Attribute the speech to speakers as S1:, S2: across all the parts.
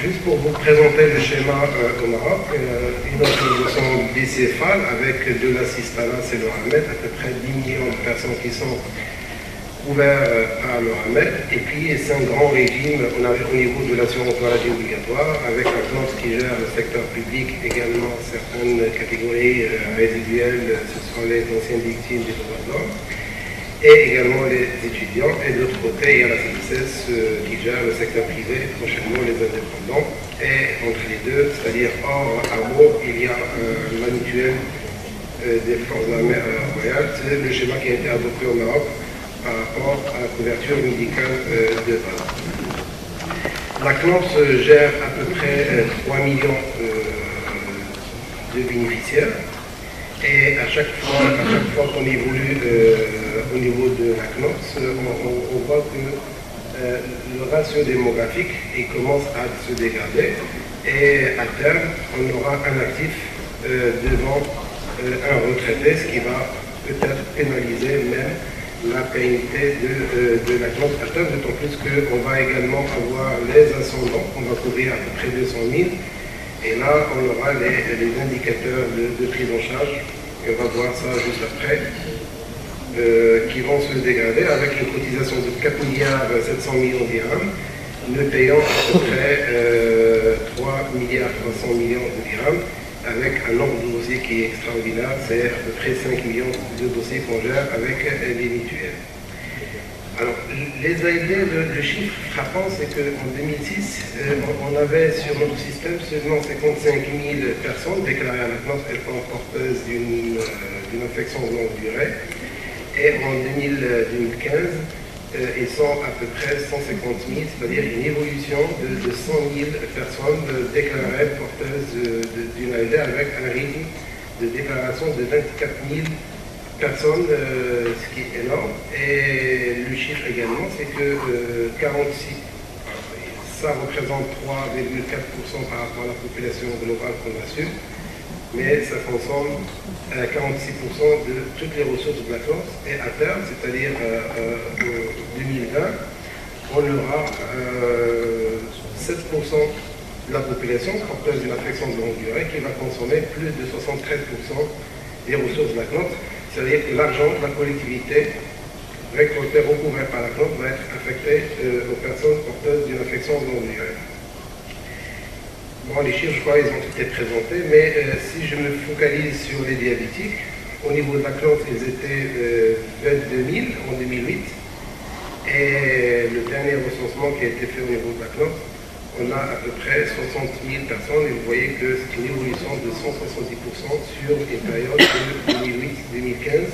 S1: juste pour vous présenter le schéma au Maroc, une organisation bicéphale avec de l'assistanat, c'est le Hamed, à peu près 10 millions de personnes qui sont couvertes par le Hamed. Et puis c'est un grand régime au niveau de l'assurance maladie obligatoire, avec la CNOS qui gère le secteur public, également certaines catégories résiduelles, ce sont les anciennes victimes des droits de l'homme, et également les étudiants. Et de l'autre côté, il y a la CNSS qui gère le secteur privé, prochainement les indépendants. Et entre les deux, c'est-à-dire hors AMO, il y a la mutuelle des forces armées royales. C'est le schéma qui a été adopté au Maroc par rapport à la couverture médicale de base. La CNOS gère à peu près 3 millions de bénéficiaires. Et à chaque fois qu'on évolue au niveau de la CNOS, on voit que le ratio démographique il commence à se dégrader et à terme, on aura un actif devant un retraité, ce qui va peut-être pénaliser même la pérennité de la CNOS à terme, d'autant plus qu'on va également avoir les ascendants, on va couvrir à peu près 200 000. Et là, on aura les indicateurs de prise en charge, et on va voir ça juste après, qui vont se dégrader avec une cotisation de 4 milliards 700 millions de dirhams, ne payant à peu près 3 milliards 300 millions de dirhams, avec un nombre de dossiers qui est extraordinaire, c'est à peu près 5 millions de dossiers qu'on gère avec les mutuelles. Alors, les ALD, le chiffre frappant, c'est qu'en 2006, on avait sur notre système seulement 55 000 personnes déclarées à la CNOS étant porteuses d'une infection de longue durée. Et en 2015, ils sont à peu près 150 000, c'est-à-dire une évolution de 100 000 personnes déclarées porteuses d'une ALD avec un rythme de déclaration de 24 000 personnes, ce qui est énorme. Et le chiffre également, c'est que 46, ça représente 3,4% par rapport à la population globale qu'on assume, mais ça consomme 46% de toutes les ressources de la CNOS. Et à terme, c'est-à-dire en 2020, on aura 7% de la population porteuse d'une affection de longue durée qui va consommer plus de 73% des ressources de la CNOS. C'est-à-dire que l'argent de la collectivité récolté, recouvert par la CNOS, va être affecté aux personnes porteuses d'une affection de longue durée. Bon, les chiffres, je crois, ils ont été présentés, mais si je me focalise sur les diabétiques, au niveau de la CNOS, ils étaient 22 000 en 2008. Et le dernier recensement qui a été fait au niveau de la CNOS, on a à peu près 60 000 personnes, et vous voyez que c'est une évolution de 170% sur une période de 2008-2015,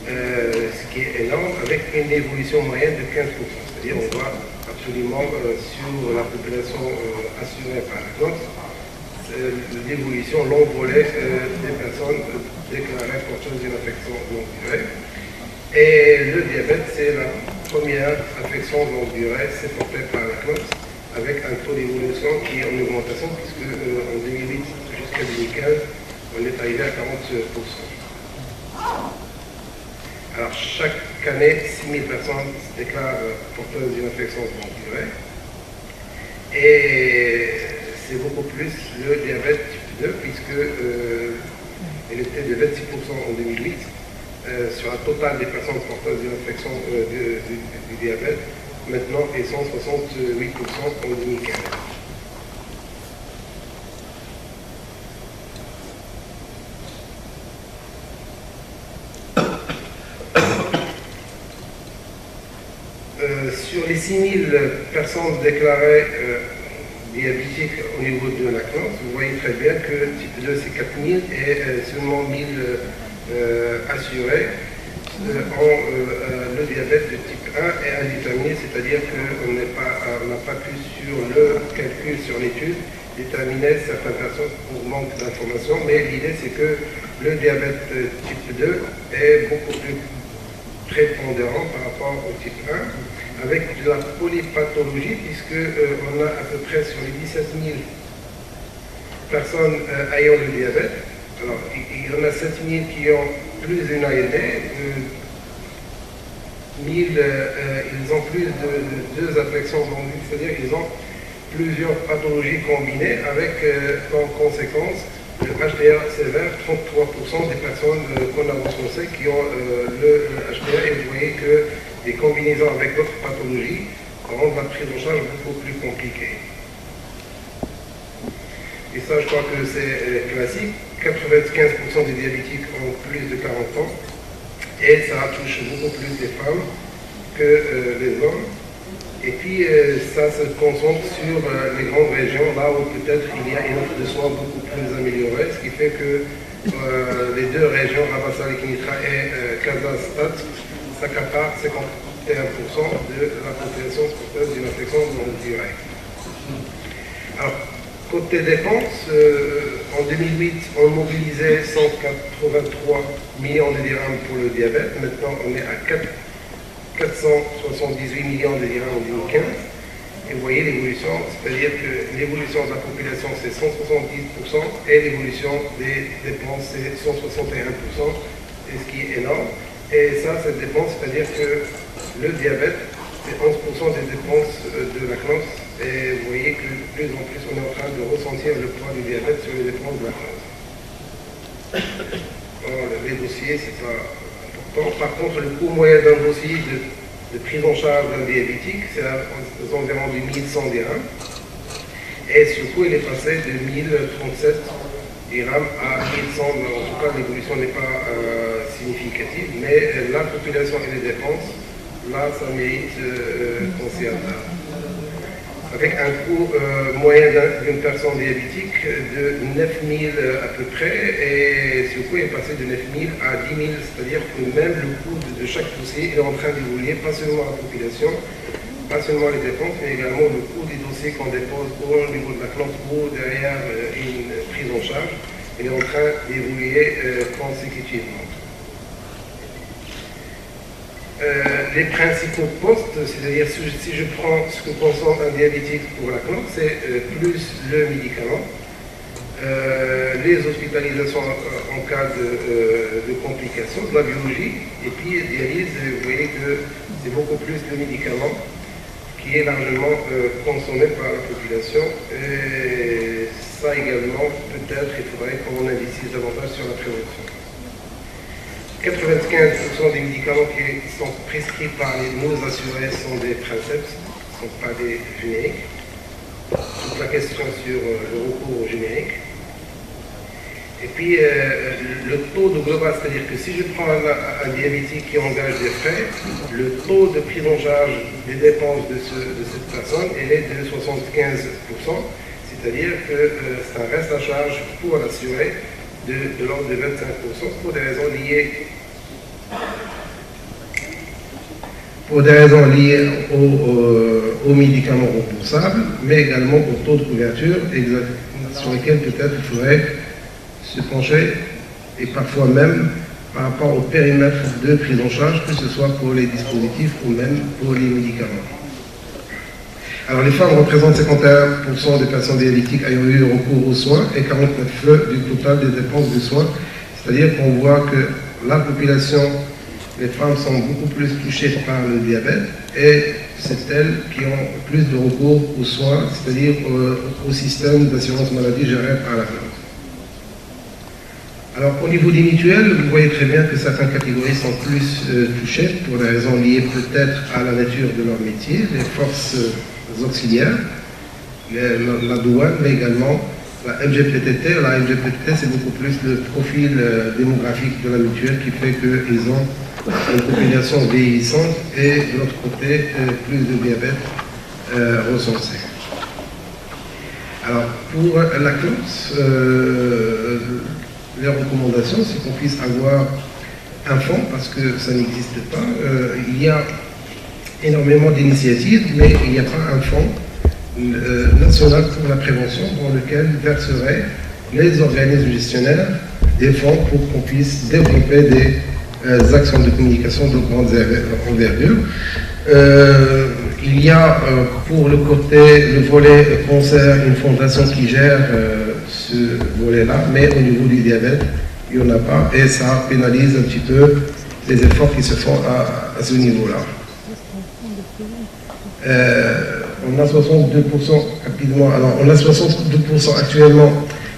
S1: ce qui est énorme, avec une évolution moyenne de 15%. C'est-à-dire on voit absolument sur la population assurée par la CNOS, l'évolution l'envolée des personnes déclarées porteuses d'une affection longue durée. Et le diabète, c'est la première affection longue durée, c'est porté par la CNOS, avec un taux d'évolution qui est en augmentation, puisque en 2008 jusqu'à 2015, on est arrivé à 40%. Alors chaque année, 6 000 personnes se déclarent porteuses d'une infection de longue durée. Et c'est beaucoup plus le diabète type 2, puisque elle était de 26% en 2008, sur la totale des personnes porteuses d'une infection du diabète. Maintenant, ils sont 68% en 2015. Sur les 6 000 personnes déclarées diabétiques au niveau de la CNOS, vous voyez très bien que type 2 c'est 4 000 et seulement 1 000 assurés ont le diabète de type 1 est indéterminé, c'est-à-dire qu'on n'a pas pu sur le calcul, sur l'étude, déterminer certaines personnes pour manque d'informations, mais l'idée c'est que le diabète type 2 est beaucoup plus prépondérant par rapport au type 1, avec de la polypathologie, puisqu'on a à peu près sur les 17 000 personnes ayant le diabète, alors il y en a 7 000 qui ont plus d'une ALD, 1000, ils ont plus de 2 affections longues, c'est-à-dire qu'ils ont plusieurs pathologies combinées avec en conséquence le HTA sévère, 33% des personnes qu'on a recensées qui ont le HTA, et vous voyez que les combinaisons avec d'autres pathologies rendent la prise en charge beaucoup plus compliquée. Et ça, je crois que c'est classique. 95% des diabétiques ont plus de 40 ans et ça touche beaucoup plus les femmes que les hommes. Et puis, ça se concentre sur les grandes régions, là où peut-être il y a une offre de soins beaucoup plus améliorée, ce qui fait que les deux régions, Rabassa, Kinitra et Kazastat, s'accaparent 51% de la population porteuse d'une infection non directe. Alors, côté dépenses, en 2008, on mobilisait 183 millions de dirhams pour le diabète. Maintenant, on est à 478 millions de dirhams en 2015. Et vous voyez l'évolution, c'est-à-dire que l'évolution de la population, c'est 170%, et l'évolution des dépenses, c'est 161%, et ce qui est énorme. Et ça, cette dépense, c'est-à-dire que le diabète, c'est 11% des dépenses de la classe. Et vous voyez que de plus en plus, on est en train de ressentir le poids du diabète sur les dépenses de la classe. Les dossiers, c'est pas important. Par contre, le coût moyen d'un dossier de prise en charge d'un diabétique, c'est aux environs de 1100 dirhams. Et ce coût, il est passé de 1037 dirhams à 1100. En tout cas, l'évolution n'est pas significative, mais la population et les dépenses, là, ça mérite qu'on s'y attarde. Avec un coût moyen d'une personne diabétique de 9 000 à peu près, et ce coût est passé de 9 000 à 10 000, c'est-à-dire que même le coût de chaque dossier est en train d'évoluer, pas seulement la population, pas seulement les dépenses, mais également le coût des dossiers qu'on dépose au niveau de la classe ou derrière une prise en charge, il est en train d'évoluer consécutivement. Les principaux postes, c'est-à-dire si je prends ce que consomme un diabétique pour la classe, c'est plus le médicament, les hospitalisations en cas de complications, de la biologie, et puis dialyse, vous voyez que c'est beaucoup plus le médicament qui est largement consommé par la population. Et ça également, peut-être, il faudrait qu'on investisse davantage sur la prévention. 95% des médicaments qui sont prescrits par nos assurés sont des princeps, ne sont pas des génériques. Toute la question sur le recours au générique. Et puis, le taux de global, c'est-à-dire que si je prends un diabétique qui engage des frais, le taux de prise en charge des dépenses de cette personne, elle est de 75%, c'est-à-dire que ça reste à charge pour l'assuré de l'ordre de 25% pour des raisons liées aux médicaments remboursables, mais également au taux de couverture sur lesquels peut-être il faudrait se pencher, et parfois même par rapport au périmètre de prise en charge, que ce soit pour les dispositifs ou même pour les médicaments. Alors les femmes représentent 51% des patients diabétiques ayant eu recours aux soins et 49% du total des dépenses de soins, c'est-à-dire qu'on voit que la population, les femmes sont beaucoup plus touchées par le diabète et c'est elles qui ont plus de recours aux soins, c'est-à-dire au système d'assurance maladie géré par la classe. Alors au niveau des mutuelles, vous voyez très bien que certaines catégories sont plus touchées pour des raisons liées peut-être à la nature de leur métier, les forces auxiliaires, la douane, mais également la FGPTT. La FGPTT, c'est beaucoup plus le profil démographique de la mutuelle qui fait qu'ils ont une population vieillissante et de l'autre côté, plus de diabète recensé. Alors, pour la classe, les recommandations, c'est qu'on puisse avoir un fonds, parce que ça n'existe pas. Il y a énormément d'initiatives, mais il n'y a pas un fonds national pour la prévention dans lequel verseraient les organismes gestionnaires des fonds pour qu'on puisse développer des actions de communication de grande envergure. Il y a pour le volet cancer, une fondation qui gère ce volet-là, mais au niveau du diabète, il n'y en a pas et ça pénalise un petit peu les efforts qui se font à ce niveau-là. On a 62% rapidement. Alors, on a 62% actuellement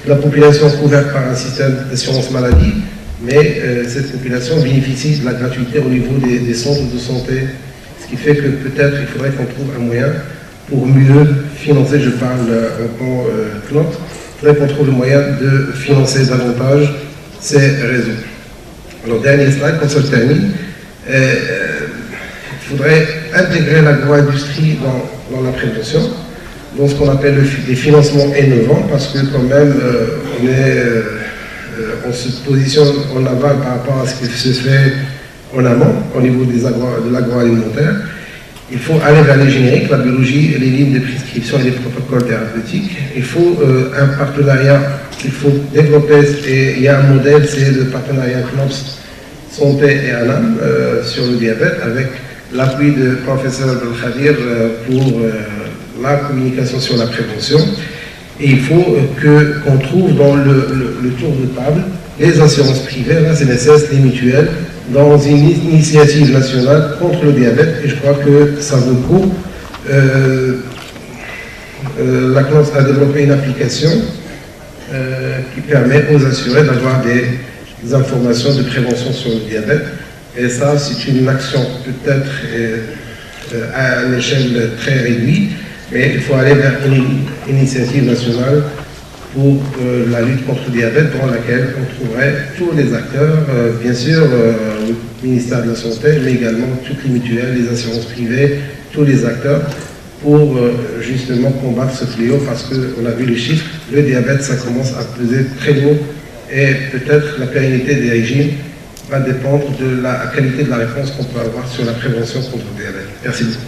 S1: de la population couverte par un système d'assurance maladie, mais cette population bénéficie de la gratuité au niveau des centres de santé, ce qui fait que peut-être il faudrait qu'on trouve un moyen pour mieux financer, je parle en tant Knot, il faudrait qu'on trouve le moyen de financer davantage ces réseaux. Alors, dernier slide, comme ça je termine. Il faudrait intégrer l'agro-industrie dans la prévention, dans ce qu'on appelle les financements innovants, parce que quand même, on se positionne en aval par rapport à ce qui se fait en amont, au niveau de l'agroalimentaire. Il faut aller vers les génériques, la biologie, les lignes de prescription et les protocoles thérapeutiques. Il faut un partenariat, il faut développer, et il y a un modèle, c'est le partenariat CNOPS Santé et ANAM sur le diabète, avec l'appui de professeur Abdelkhadir pour la communication sur la prévention. Et il faut qu'on trouve dans le tour de table les assurances privées, la CNSS, les mutuelles, dans une initiative nationale contre le diabète. Et je crois que ça vaut le coup. La CNOS a développé une application qui permet aux assurés d'avoir des informations de prévention sur le diabète. Et ça, c'est une action peut-être à une échelle très réduite, mais il faut aller vers une initiative nationale pour la lutte contre le diabète, dans laquelle on trouverait tous les acteurs, bien sûr le ministère de la Santé, mais également toutes les mutuelles, les assurances privées, tous les acteurs, pour justement combattre ce fléau, parce qu'on a vu les chiffres, le diabète, ça commence à peser très lourd, et peut-être la pérennité des régimes va dépendre de la qualité de la réponse qu'on peut avoir sur la prévention contre le diabète. Merci beaucoup.